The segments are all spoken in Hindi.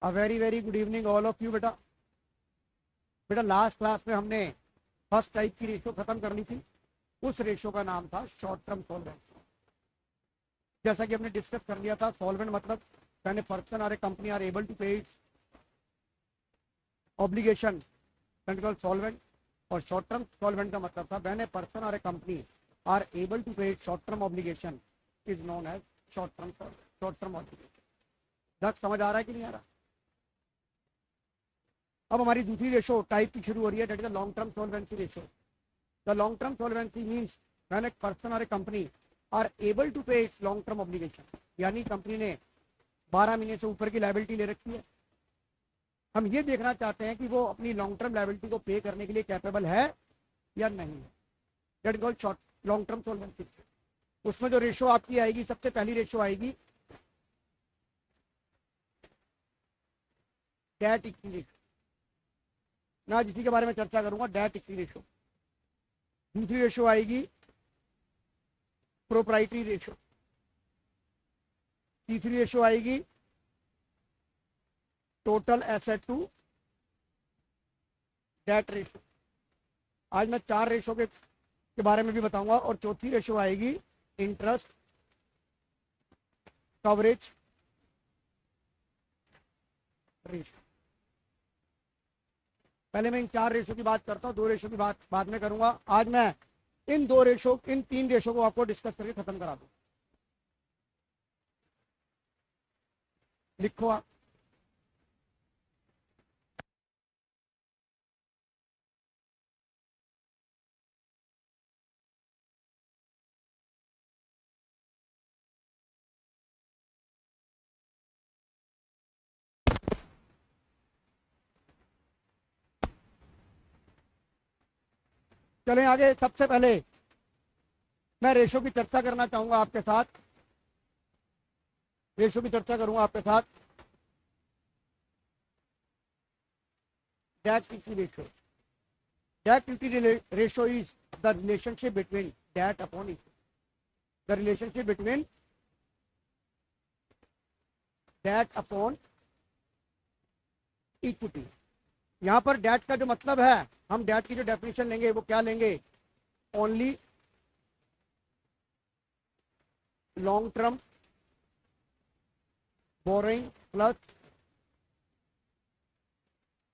A very very good evening all of you. बेटा बेटा लास्ट क्लास में हमने फर्स्ट टाइप की रेशो खत्म कर ली थी। उस रेशो का नाम था शॉर्ट टर्म सॉल्वेंट। जैसा कि हमने डिस्कस कर लिया था, सॉल्वेंट मतलब व्हेन ए पर्सन और a company are able to pay its obligation control solvent. और शॉर्ट टर्म सॉल्वेंट का मतलब था व्हेन ए पर्सन और a company are able to pay its short term obligation is known as short term solvent, short term obligation. दस समझ आ रहा है कि नहीं आ रहा? अब हमारी दूसरी रेशो टाइप की शुरू हो रही है, that is the long term solvency ratio. The long term solvency means when a person और a company are able to pay it's long term obligation. यानी कंपनी ने 12 महीने से ऊपर की लायबिलिटी ले रखी है। हम ये देखना चाहते हैं कि वो अपनी लॉन्ग टर्म लायबिलिटी को पे करने के लिए कैपेबल है या नहीं है। That is called short long term solvency. उसमें जो रेशो आपकी आएगी, सबसे पहली रेशो आएगी डेट इक्विटी रेशो। मैं जिसी के बारे में चर्चा करूंगा डेट इक्विटी रेशो। दूसरी रेशो आएगी प्रोप्राइटरी रेशो। तीसरी रेशो आएगी total asset to debt ratio. आज मैं 4 रेशो के बारे में भी बताऊंगा। और चौथी रेशो आएगी इंटरेस्ट कवरेज रेशो। पहले मैं इन 4 रेशो की बात करता हूं, 2 रेशो की बात बाद में करूंगा। आज मैं इन 3 रेशो को आपको डिस्कस करके खत्म करा दूं। लिखो आप। चलें आगे। सबसे पहले मैं रेशो की चर्चा करना चाहूंगा आपके साथ। रेशो की चर्चा करूंगा आपके साथ। Debt equity ratio. Debt equity ratio is the relationship between debt upon equity. The relationship between debt upon equity. यहां पर डेट का जो मतलब है, हम डेट की जो डेफिनेशन लेंगे वो क्या लेंगे? Only long term boring plus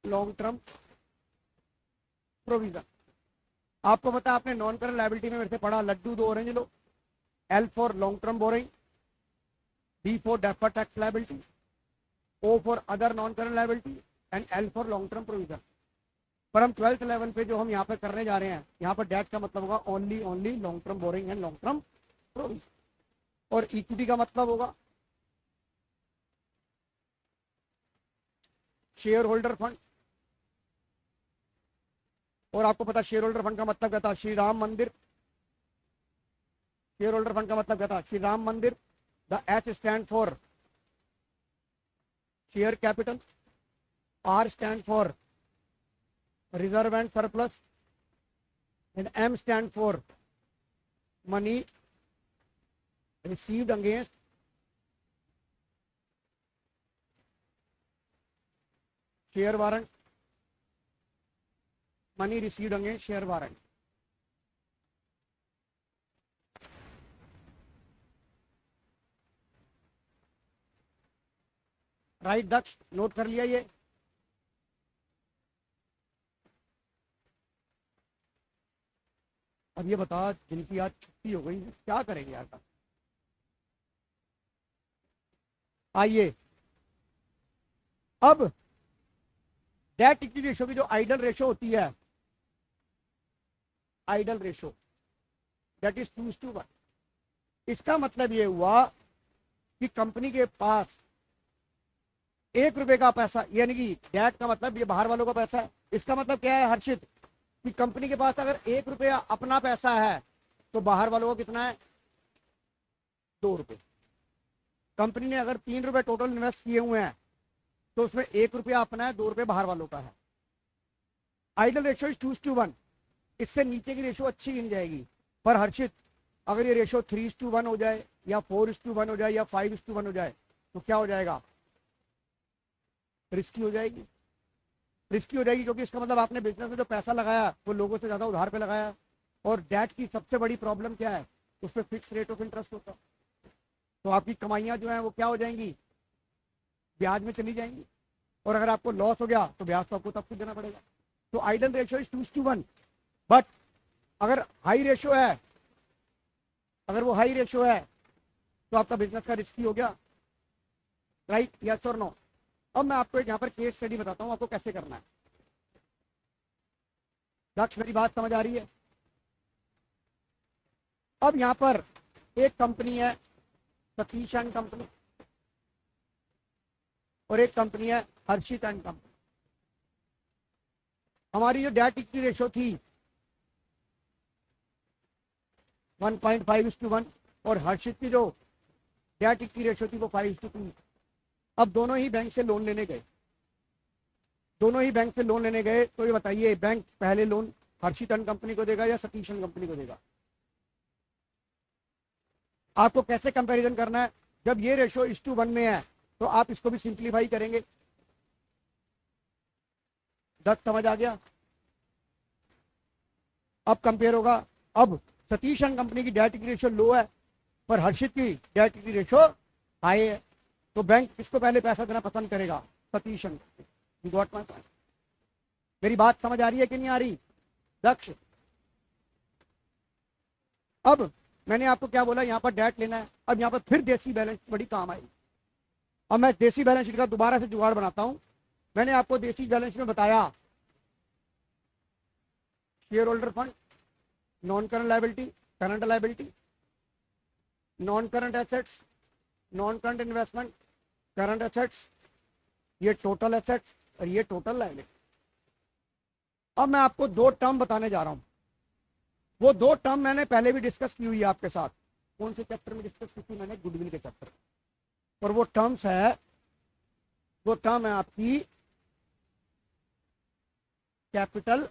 long term provision. आपको पता है, आपने नॉन करंट लायबिलिटी में मेरे से पढ़ा, लड्डू 2 ऑरेंज लो। L for long term borrowing, D for deferred tax liability, O for other non current liability and L for long term provision. पर हम 12th लेवल पे जो हम यहाँ पे करने जा रहे हैं, यहाँ पर डेट का मतलब होगा only long term boring and long term provision. और इक्विटी का मतलब होगा शेयर होल्डर फंड। और आपको पता शेयर होल्डर फंड का मतलब क्या था? श्री राम मंदिर। शेयर होल्डर फंड का मतलब क्या था? श्री राम मंदिर। The H stand for share capital, R stand for reserve and surplus, and M stand for money received against share warrant, money received against share warrant। Right Daksh, नोट कर लिया ये? अब ये बता, जिनकी आज छुट्टी हो गई क्या करेंगे यार? आइए अब डेट इक्विटी रेशो की जो आइडल रेशो होती है, आइडल रेशो दैट इज 2:1। इसका मतलब ये हुआ कि कंपनी के पास 1 रुपए का पैसा, यानी कि डेट का मतलब ये बाहर वालों का पैसा है। इसका मतलब क्या है हर्षित? कि कंपनी के पास अगर 1 रुपया अपना पैसा है तो बाहर वालों को कितना है? 2 रुपए। कंपनी ने अगर 3 रुपए टोटल इन्वेस्ट किए हुए हैं तो उसमें 1 रुपया अपना है, 2 रुपए बाहर वालों का है। Ideal ratio is 2:1। इससे नीचे की रेशो अच्छी गिन जाएगी। पर हर्षित, अगर ये रेशो 3:1 हो जाए या 4:1 हो जाए या 5:1 हो जाए तो क्या हो जाएगा? रिस्की हो जाएगी। रिस्की हो जाएगी क्योंकि इसका मतलब आपने बिजनेस में जो पैसा लगाया वो लोगों से ज़्यादा उधार पे लगाया। और डेट की सबसे बड़ी प्रॉब्लम क्या है, उस पर फिक्स रेट ऑफ इंटरेस्ट होता है। तो आपकी कमाइयाँ जो हैं वो क्या हो जाएंगी, ब्याज में चली जाएंगी। और अगर आपको लॉस हो गया तो ब्याज तो आपको तब से देना पड़ेगा। तो आइडल रेशियो इज 2:1। बट अगर हाई रेशियो है, अगर वो हाई रेशियो है तो आपका बिजनेस का रिस्की हो गया। राइट, यस और नो। अब मैं आपको यहाँ पर केस स्टडी बताता हूँ आपको कैसे करना है। दक्ष, मेरी बात समझ आ रही है? अब यहाँ पर एक कंपनी है सतीश एंड कंपनी और एक कंपनी है हर्षित एंड कंपनी। हमारी जो डेट इक्विटी रेशियो थी 1.5:1 और हर्षित की जो डेट इक्विटी रेशियो थी वो 5:2। अब दोनों ही बैंक से लोन लेने गए, दोनों ही बैंक से लोन लेने गए। तो ये बताइए बैंक पहले लोन हर्षित एंड कंपनी को देगा या सतीश एंड कंपनी को देगा? आपको कैसे कंपैरिजन करना है? जब ये रेशियो 1:1 में है तो आप इसको भी सिंप्लीफाई करेंगे। दस समझ आ गया? अब कंपेयर होगा। अब सतीश एंड कंपनी की डेट इक्विटी रेशियो लो है पर हर्षित की डेट इक्विटी रेशियो हाई है। तो बैंक किसको पहले पैसा देना पसंद करेगा? Satish and company. Got my point? मेरी बात समझ आ रही है कि नहीं आ रही दक्ष? अब मैंने आपको क्या बोला, यहाँ पर डेट लेना है। अब यहाँ पर फिर देसी बैलेंस बड़ी काम आएगी। अब मैं देसी बैलेंस शीट का दोबारा से जुगाड़ बनाता हूं। मैंने आपको देसी बैलेंस में बताया share holder fund, non current liability, current liability, non current assets, non current investment, current assets, ये टोटल एसेट्स और ये टोटल लायबिलिटी। अब मैं आपको दो टर्म बताने जा रहा हूं। वो दो टर्म मैंने पहले भी डिस्कस की हुई है आपके साथ। कौन से चैप्टर में डिस्कस की थी मैंने? गुडविल के चैप्टर। और वो टर्म्स है, वो टर्म है आपकी कैपिटल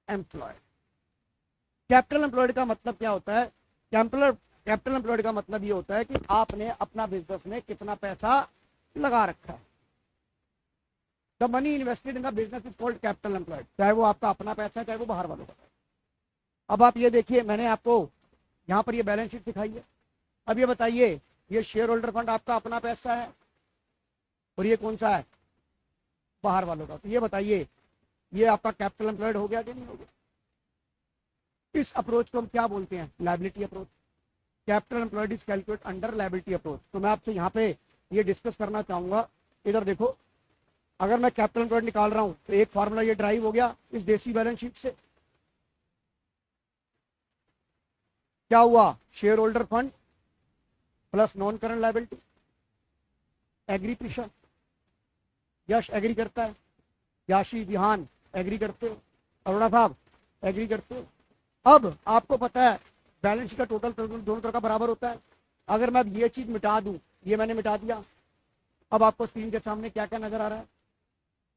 एम्प्लॉयड। कैपिटल एम्प्लॉयड का मतलब क्या होता है? कैपिटल एम्प्लॉयड का मतलब ये होता है कि आपने अपना बिजनेस में कितना पैसा लगा रखा है। The money invested in the business is called capital employed, चाहे वो आपका अपना पैसा है चाहे वो बाहर वालों का। अब आप ये देखिए, मैंने आपको यहाँ पर ये बैलेंस शीट दिखाई है। अब ये बताइए, ये शेयर होल्डर फंड आपका अपना पैसा है और ये कौन सा है? बाहर वालों का। तो ये बताइए ये आपका कैपिटल एम्प्लॉयड हो गया कि नहीं हो गया? इस अप्रोच को हम क्या बोलते हैं? Liability approach. Capital employed is calculate under liability approach. तो मैं आपसे यहाँ पे ये डिस्कस करना चाहूंगा। इधर देखो, अगर मैं कैपिटल एम्प्लॉयड निकाल रहा हूं तो एक फार्मूला ये ड्राइव हो गया इस देसी बैलेंस शीट से। क्या हुआ? Share holder fund plus non current liability. Agree Prisha? Yash agree करता है, याशी, विहान एग्री करते हो, अरोड़ा साहब एग्री करते हो। अब आपको पता है बैलेंस शीट का टोटल दोनों तरह का बराबर होता है। अगर मैं अब ये चीज मिटा दूं, ये मैंने मिटा दिया, अब आपको स्क्रीन के सामने क्या क्या नजर आ रहा है?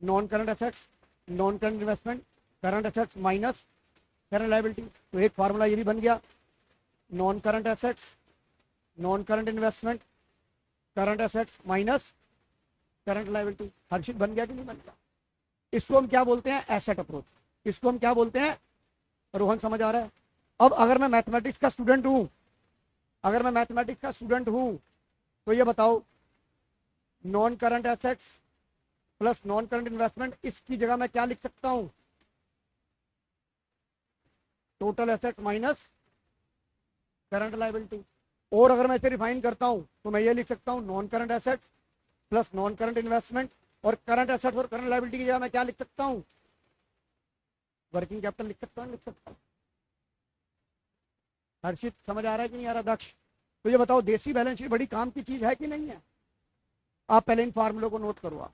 Non current assets, non current investment, current assets minus current liability. तो एक फार्मूला ये भी बन गया, non current assets, non current investment, current assets minus current liability. Harshit बन गया कि नहीं बन गया? इसको हम क्या बोलते हैं? Asset approach. इसको हम क्या बोलते हैं? रोहन समझ आ रहा है? अब अगर मैं मैथमेटिक्स का स्टूडेंट हूं, अगर मैं मैथमेटिक्स का स्टूडेंट हूं तो ये बताओ, non current assets plus non current investment, इसकी जगह मैं क्या लिख सकता हूं? Total asset minus current liability. और अगर मैं इसे रिफाइन करता हूं तो मैं ये लिख सकता हूं, non current asset plus non current investment, और करंट एसेट और करंट लायबिलिटी की जगह मैं क्या लिख सकता हूं? वर्किंग कैपिटल लिख सकता हूं, लिख सकता हूं। हर्षित समझ आ रहा है कि नहीं आ रहा? दक्ष, तो ये बताओ देसी बैलेंस शीट बड़ी काम की चीज है कि नहीं है? आप पहले इन फार्मूलों को नोट करो। आप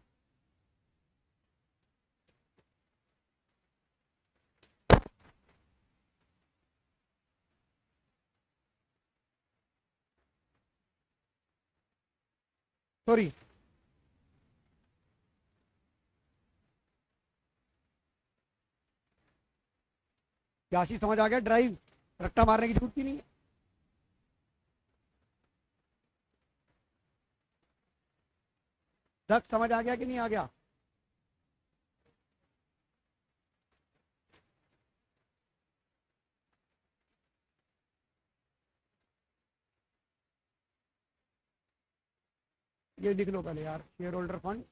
सॉरी, याशी समझ आ गया? ड्राइव रट्टा मारने की जरूरत ही नहीं है। दक्ष समझ आ गया कि नहीं आ गया? ये लिख लो पहले यार, शेयर होल्डर फंड।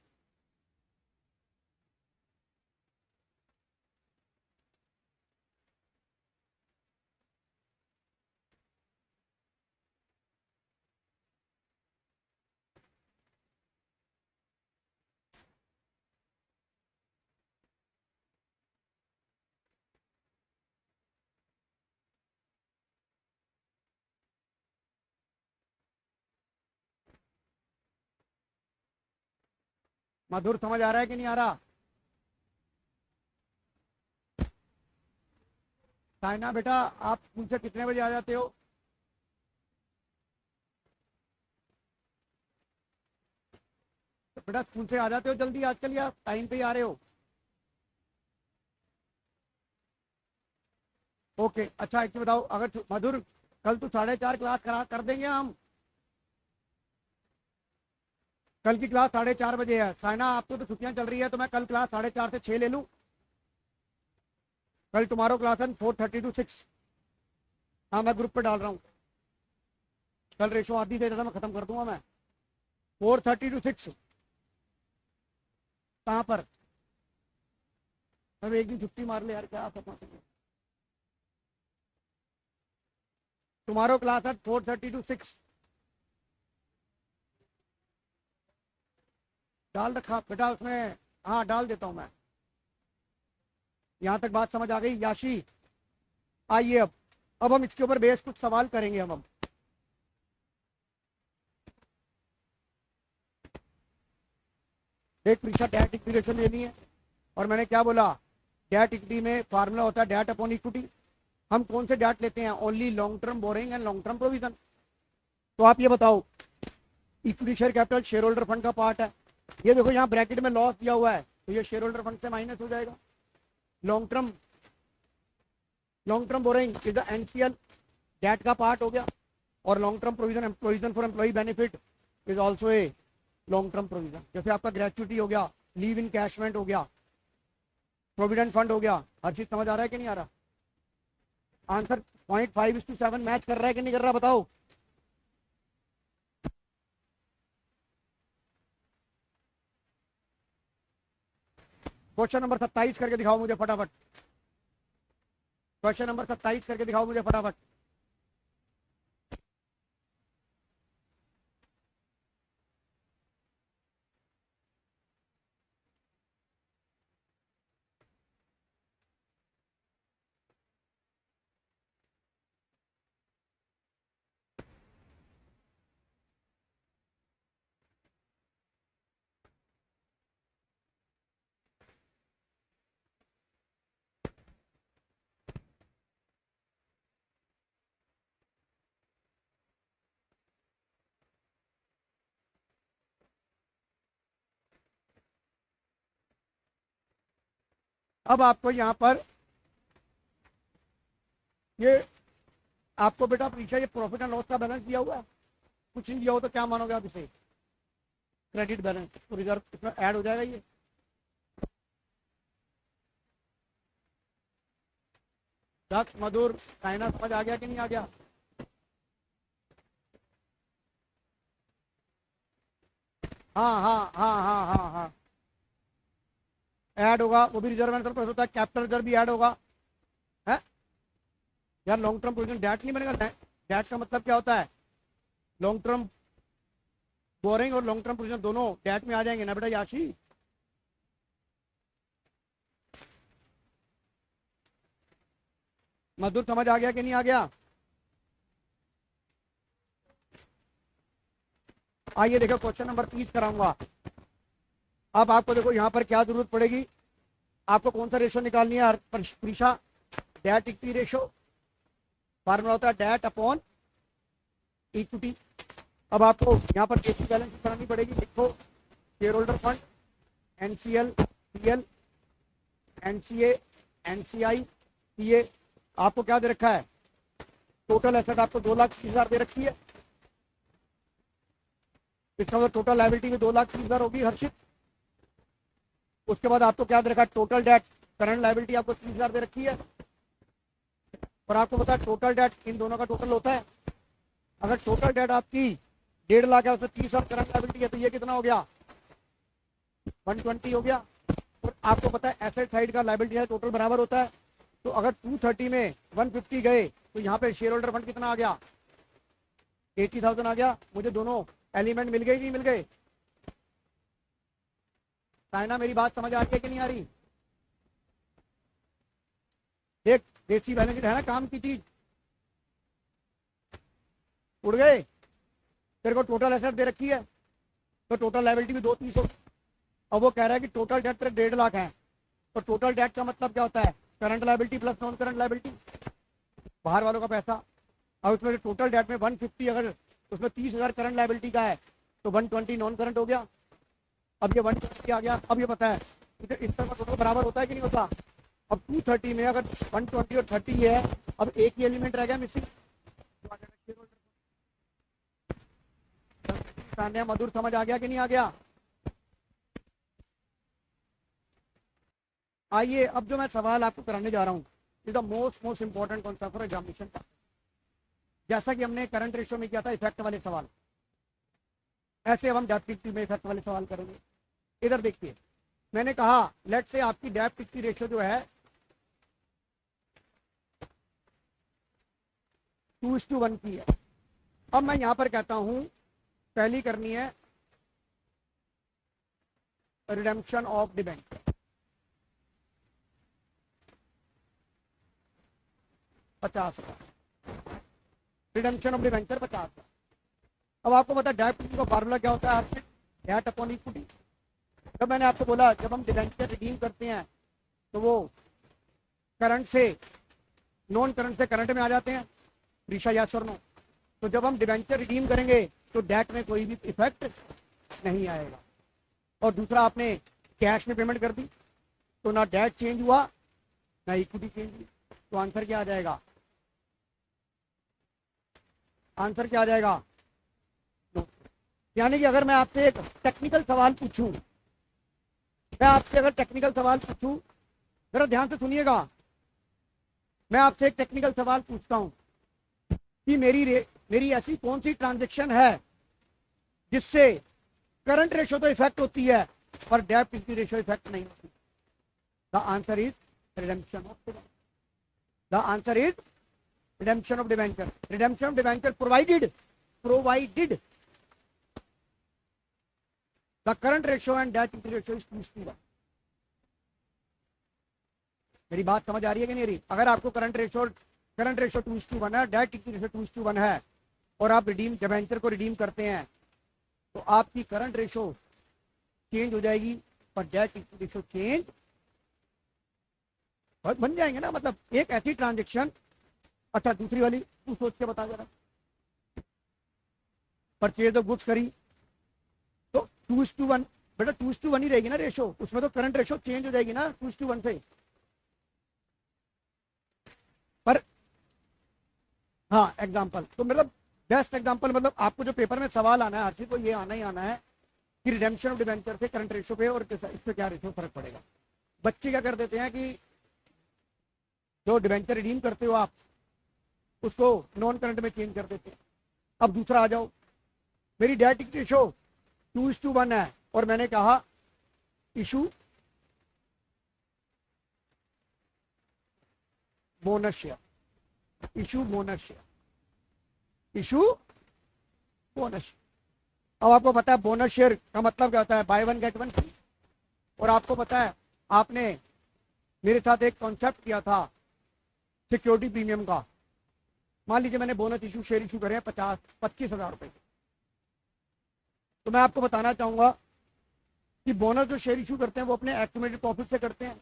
मधुर समझ आ रहा है कि नहीं आ रहा? साइना बेटा, आप स्कूल से कितने बजे आ जाते हो? तो बेटा स्कूल से आ जाते हो जल्दी आजकल, या टाइम पे ही आ रहे हो? ओके, अच्छा एक चीज बताओ, अगर मधुर कल तो 4:30 क्लास करा कर देंगे हम। कल की क्लास 4:30 बजे है। साइना आपको तो छुट्टियां चल रही है, तो मैं कल क्लास 4:30 से 6 ले लूँ। कल तुम्हारो क्लास है 4:30 to 6। हाँ मैं ग्रुप पे डाल रहा हूँ। कल रेशो आधी दे देता, मैं खत्म कर दूंगा मैं। 4:30 to 6 कहाँ पर? अब एक दिन छुट्टी मार ले यार, क्या करना चाहिए। तुम्हारो क्लास है 4:30 to 6। डाल रखा बेटा उसमें। हाँ डाल देता हूँ मैं। यहाँ तक बात समझ आ गई याशी? आइए अब हम इसके ऊपर बेस कुछ सवाल करेंगे। हम एक परीक्षा डेट इक्विटेशन लेनी है, और मैंने क्या बोला, डेट इक्विटी में फार्मूला होता है डेट अपॉन इक्विटी। हम कौन से डेट लेते हैं? Only long term boring and long term provision. तो आप ये बताओ, equity share capital share holder fund का पार्ट है। ये देखो यहाँ ब्रैकेट में लॉस दिया हुआ है, तो ये शेयर होल्डर फंड से माइनस हो जाएगा। Long term borrowing is the NCL, debt का पार्ट हो गया। और long term provision for employee benefit is also a long term provision. जैसे आपका ग्रेचुटी हो गया, लीव इनकैशमेंट हो गया, प्रोविडेंट फंड हो गया। हर चीज समझ आ रहा है कि नहीं आ रहा? आंसर 0.5:7 मैच कर रहा है कि नहीं कर रहा बताओ? क्वेश्चन नंबर 27 करके दिखाओ मुझे फटाफट। क्वेश्चन नंबर 27 करके दिखाओ मुझे फटाफट। अब आपको यहाँ पर ये आपको बेटा परीक्षा ये प्रॉफिट एंड लॉस का बैलेंस दिया हुआ है। कुछ नहीं दिया हो तो क्या मानोगे आप इसे? क्रेडिट बैलेंस तो रिजर्व इसमें ऐड हो जाएगा ये। दक्ष मधुर साइना समझ आ गया कि नहीं आ गया? हाँ हाँ हाँ हाँ हाँ हाँ, ऐड होगा वो भी। रिजर्व एंड सरप्लस होता है, कैपिटल रिजर्व भी ऐड होगा है यार। लॉन्ग टर्म प्रोविजन डेट नहीं बनेगा। डेट का मतलब क्या होता है? लॉन्ग टर्म बोरिंग और लॉन्ग टर्म प्रोविजन दोनों डेट में आ जाएंगे ना बेटा याशी? मधुर समझ आ गया कि नहीं आ गया? आइए देखो क्वेश्चन नंबर 30 कराऊंगा। अब आपको देखो यहाँ पर क्या जरूरत पड़ेगी। आपको कौन सा रेशो निकालनी है परीक्षा? Date equity ratio. फार्मूला होता है डेट अपॉन इक्विटी। अब आपको यहाँ पर बेसिक बैलेंस बनानी पड़ेगी। देखो share holder fund, NCL, CL, NCA, NCI, CA. आपको क्या दे रखा है? टोटल एसेट आपको 2,30,000 दे रखी है। इसका मतलब टोटल लायबिलिटी में 2,30,000 होगी हर्षित। उसके बाद आपको क्या दे रखा है, टोटल डेट, करंट लायबिलिटी आपको 30,000 दे रखी है, और आपको पता है टोटल डेट इन दोनों का टोटल होता है। अगर टोटल डेट आपकी 1.5 लाख है, उसमें 30 और करंट लायबिलिटी है, तो ये कितना हो गया, 120 हो गया। और आपको पता है एसेट साइड का लायबिलिटी है टोटल बराबर होता है, तो अगर 230 में 150 गए तो यहाँ पे शेयर होल्डर फंड कितना आ गया, 80,000 आ गया। मुझे दोनों एलिमेंट मिल गए, नहीं मिल गए? साइना मेरी बात समझ आ रही है कि नहीं आ रही? देख देसी बैलेंस शीट है ना काम की चीज, उड़ गए। तेरे को टोटल एसेट दे रखी है, तो टोटल लायबिलिटी भी 230 हो। अब वो कह रहा है कि टोटल डेट तेरे 1.5 लाख है, तो टोटल डेट का मतलब क्या होता है, current liability plus non current liability, बाहर वालों का पैसा। और उसमें टोटल डेट में 150, अगर उसमें 30,000 करंट लायबिलिटी का है तो 120 नॉन करंट हो गया। अब ये 120 आ गया। अब ये पता है इस तरह का टोटल बराबर होता है कि नहीं होता। अब 230 में अगर 120 और 30 है, अब एक ही एलिमेंट रह गया मिसिंग। मधुर समझ आ गया कि नहीं आ गया? आइए अब जो मैं सवाल आपको कराने जा रहा हूँ, is the most important concept for examination. जैसा कि हमने करंट रेशियो में किया था इफेक्ट वाले सवाल, ऐसे अब हम डेप्थ इक्विटी में इफेक्ट वाले सवाल करेंगे। इधर देखिए, मैंने कहा लेट से आपकी डेप्थ इक्विटी रेशियो जो है 2:1 की है। अब मैं यहां पर कहता हूं पहली करनी है redemption of debenture, 50,000 redemption of debenture 50,000। अब आपको पता है डेप्थ इक्विटी का फार्मूला क्या होता है, डेट अपॉन इक्विटी। जब मैंने आपको बोला जब हम डिबेंचर रिडीम करते हैं तो वो करंट से नॉन करंट से करंट में आ जाते हैं, ऋषा यस और नो। तो जब हम डिबेंचर रिडीम करेंगे तो डेट में कोई भी इफेक्ट नहीं आएगा। और दूसरा, आपने कैश में पेमेंट कर दी तो ना डेट चेंज हुआ ना इक्विटी चेंज हुई, तो आंसर क्या आ जाएगा, आंसर क्या आ जाएगा, नो। यानी कि अगर मैं आपसे एक टेक्निकल सवाल पूछूं, मैं आपसे अगर टेक्निकल सवाल पूछूं, जरा ध्यान से सुनिएगा, मैं आपसे एक टेक्निकल सवाल पूछता हूं कि मेरी ऐसी कौन सी ट्रांजैक्शन है जिससे करंट रेशियो तो इफेक्ट होती है पर डेप्थ इक्विटी रेशियो इफेक्ट नहीं होती। The answer is redemption of debenture. The answer is redemption of debenture. Redemption of debenture provided the current ratio and depth equity ratio is 2:1। मेरी बात समझ आ रही है कि नहीं रही? अगर आपको करंट रेशियो 2:1 है, डेट इक्विटी रेशियो 2:1 है, और आप डिबेंचर को रिडीम करते हैं तो आपकी करंट रेशियो चेंज हो जाएगी पर डेट इक्विटी रेशियो चेंज बन जाएंगे ना। मतलब एक ऐसी ट्रांजेक्शन। अच्छा दूसरी वाली तू सोच के बता जरा, परचेज ऑफ गुड्स करी तो 2:1, बेटा 2:1 ही रहेगी ना रेशियो, उसमें तो करंट रेशियो चेंज हो जाएगी ना 2:1 से। पर हाँ एग्जाम्पल तो मतलब बेस्ट एग्जाम्पल, मतलब आपको जो पेपर में सवाल आना है हर चीज को ये आना ही आना है कि रिडेम्पशन ऑफ डिबेंचर से करंट रेशियो पे और इस पे क्या रेशियो फर्क पड़ेगा। बच्चे क्या कर देते हैं कि जो डिबेंचर रिडीम करते हो आप उसको नॉन करंट में चेंज कर देते हैं। अब दूसरा आ जाओ, मेरी डेट इक्विटी रेशियो 2:1 है और मैंने कहा issue bonus share, issue bonus share, issue bonus. अब आपको पता है बोनस शेयर का मतलब क्या होता है, बाय 1 गेट 1 फ्री। और आपको पता है आपने मेरे साथ एक कॉन्सेप्ट किया था सिक्योरिटी प्रीमियम का। मान लीजिए मैंने बोनस इशू शेयर इशू करे 25,000 रुपए, तो मैं आपको बताना चाहूंगा कि बोनस जो शेयर इशू करते हैं वो अपने एक्यूमुलेटेड प्रॉफिट से करते हैं,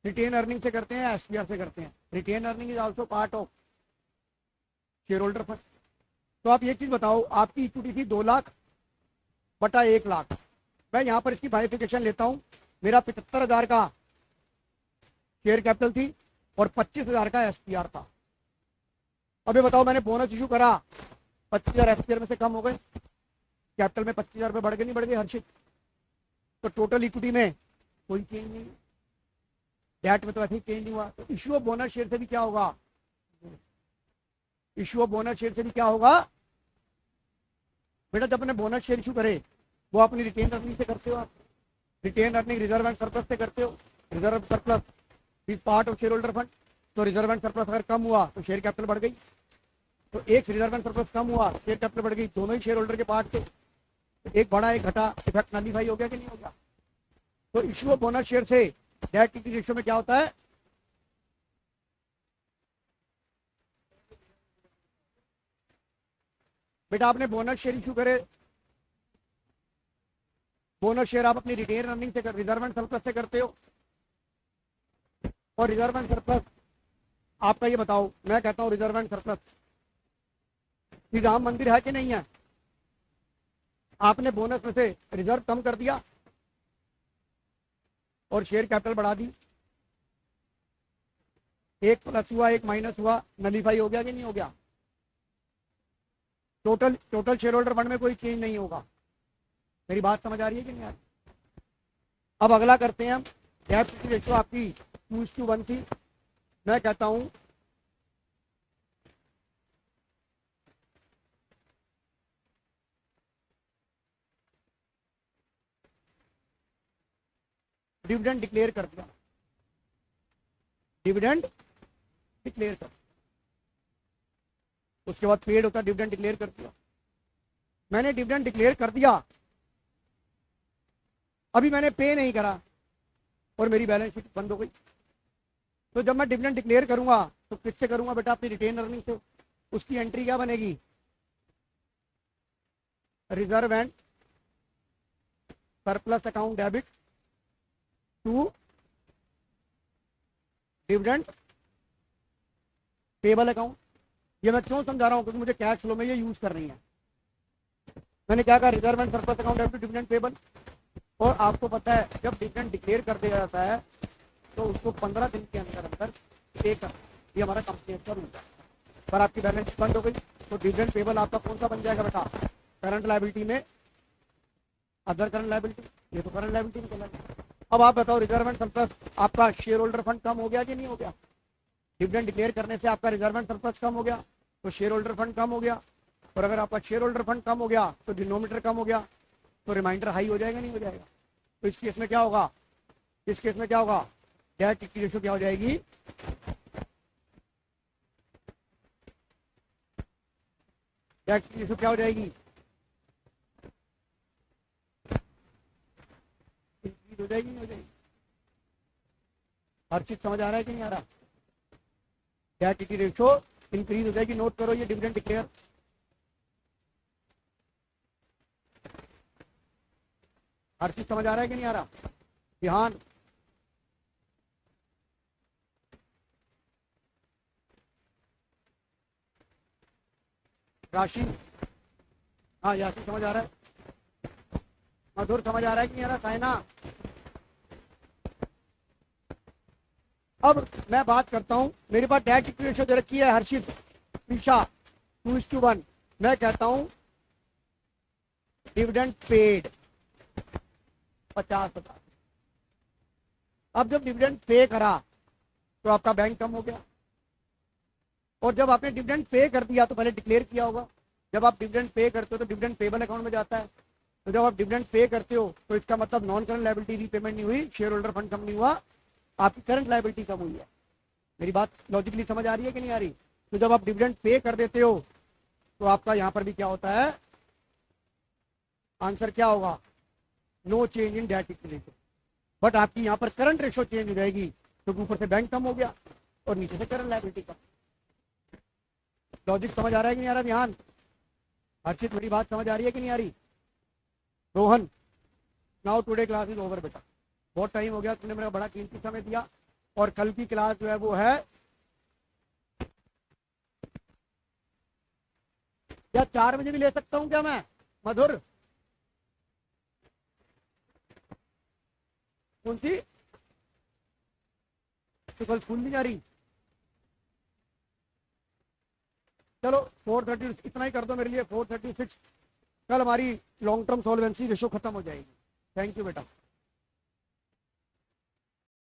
रिटेन अर्निंग से करते हैं, एसपीआर से करते हैं। Retained earning is also part of share holder fund. तो आप ये चीज बताओ, आपकी इक्विटी थी 2 लाख बटा 1 लाख, मैं यहां पर इसकी बाइफिकेशन लेता हूं। मेरा 75,000 का शेयर कैपिटल थी और 25,000 का एसपीआर था। अब ये बताओ मैंने बोनस इशू करा, 25,000 एसपीआर में से कम हो गए, कैपिटल में 25,000 रुपये बढ़ गए, नहीं बढ़ गए हर्षित? तो टोटल इक्विटी में कोई चेंज नहीं, डेट में तो ऐसे ही चेंज नहीं हुआ। तो इश्यू ऑफ बोनस शेयर से भी क्या होगा, इश्यू ऑफ बोनस शेयर से भी क्या होगा बेटा, जब अपने बोनस शेयर इशू करे वो अपनी रिटेन अर्निंग से करते हो, आप retained earning reserve and surplus से करते हो। Reserve surplus is part of share holder fund. तो रिजर्व एंड सरप्लस अगर कम हुआ तो शेयर कैपिटल बढ़ गई, तो एक रिजर्व एंड सरप्लस कम हुआ शेयर कैपिटल बढ़ गई, दोनों ही शेयर होल्डर के पार्ट थे, तो एक बढ़ा एक घटा, इफेक्ट नलीफाई हो गया कि नहीं हो गया? तो इश्यू ऑफ बोनस शेयर से डेट इक्विटी रेशियो में क्या होता है, बेटा आपने बोनस शेयर इशू करे, बोनस शेयर आप अपनी रिटेन अर्निंग से रिजर्व एंड सरप्लस से करते हो। और रिजर्व एंड सरप्लस आपका ये बताओ, मैं कहता हूं reserve and surplus Shri Ram मंदिर है कि नहीं है? आपने बोनस में से रिजर्व कम कर दिया और शेयर कैपिटल बढ़ा दी, एक प्लस हुआ एक माइनस हुआ, नलीफाई हो गया कि नहीं हो गया? टोटल शेयर होल्डर फंड में कोई चेंज नहीं होगा। मेरी बात समझ आ रही है कि नहीं आ रही? अब अगला करते हैं हम, डेट इक्विटी रेशियो आपकी 2:1 थी, मैं कहता हूं डिविडेंड डिक्लेयर कर दिया, डिविडेंड डिक्लेयर कर, उसके बाद पेड होता, डिविडेंड डिक्लेयर कर दिया। मैंने डिविडेंड डिक्लेयर कर दिया, अभी मैंने पे नहीं करा और मेरी बैलेंस शीट बंद हो गई। तो जब मैं डिविडेंड डिक्लेयर करूंगा तो किससे करूंगा बेटा, अपनी रिटेन अर्निंग से। उसकी एंट्री क्या बनेगी, reserve and surplus account debit to dividend payable account. ये मैं क्यों समझा रहा हूं, क्योंकि मुझे कैश फ्लो में ये यूज करनी है। मैंने क्या कहा, reserve and surplus account debit to dividend payable. और आपको पता है जब डिविडेंड डिक्लेयर कर दिया जाता है तो उसको 15 दिन के अंदर अंदर पे कर, ये हमारा कंपनी का रूल है। पर आपकी बैलेंस बंद हो गई तो डिविडेंड पेबल आपका कौन सा बन जाएगा बेटा, करंट लायबिलिटी में अदर करंट लायबिलिटी, ये तो करंट लायबिलिटी में चला गया। अब आप बताओ, रिजर्व एंड सरप्लस आपका शेयर होल्डर फंड कम हो गया कि नहीं हो गया? डिविडेंड डिक्लेयर करने से आपका रिजर्व एंड सरप्लस कम हो गया तो शेयर होल्डर फंड कम हो गया। और अगर आपका शेयर होल्डर फंड कम हो गया तो डिनोमिनेटर कम हो गया, तो रिमाइंडर हाई हो जाएगा नहीं हो जाएगा? तो इस केस में क्या होगा, इस केस में क्या होगा, डेट इक्विटी रेशियो क्या हो जाएगी, डेट इक्विटी रेशियो क्या हो जाएगी, इंक्रीज हो जाएगी नहीं हो जाएगी? हर चीज समझ आ रहा है कि नहीं आ रहा? डेट इक्विटी रेशियो इंक्रीज हो जाएगी, नोट करो ये डिविडेंड डिक्लेयर। हर चीज समझ आ रहा है कि नहीं आ रहा? ध्यान, राशि, हाँ यासी समझ आ रहा है, मधुर समझ आ रहा है कि नहीं आ रहा? साइना, अब मैं बात करता हूं, मेरे पास डेट इक्विटी रेशियो दे रखी है हर्षित पीछा 2:1। मैं कहता हूं डिविडेंड पेड 50%। अब जब डिविडेंड पे करा तो आपका बैंक कम हो गया, और जब आपने डिविडेंड पे कर दिया तो पहले डिक्लेयर किया होगा। जब आप डिविडेंड पे करते हो तो डिविडेंड पेबल अकाउंट में जाता है, तो जब आप डिविडेंड पे करते हो तो इसका मतलब नॉन करंट लायबिलिटी रीपेमेंट नहीं हुई, शेयर होल्डर फंड कम नहीं हुआ, आपकी करंट लायबिलिटी कम हुई है। मेरी बात लॉजिकली समझ आ रही है कि नहीं आ रही? तो जब आप डिविडेंड पे कर देते हो तो आपका यहां पर भी क्या होता है, आंसर क्या होगा, no change in debt equity ratio. But आपकी यहां पर करंट रेशियो चेंज हो जाएगी क्योंकि ऊपर से बैंक कम हो गया और नीचे से करंट लायबिलिटी कम। लॉजिक समझ आ रहा है कि नहीं आ रहा? ध्यान, हर्षित मेरी बात समझ आ रही है कि नहीं आ रही? Rohan, now today class is over बेटा, बहुत टाइम हो गया, तुमने मेरा बड़ा कीमती समय दिया। और कल की क्लास जो है वो है, क्या 4 बजे भी ले सकता हूं क्या मैं? मधुर, कौन सी? तो कल स्कूल नहीं जा रही? चलो 4:30 इतना ही कर दो मेरे लिए, 4:36 कल हमारी लॉन्ग टर्म सॉल्वेंसी रेशो खत्म हो जाएगी। थैंक यू बेटा।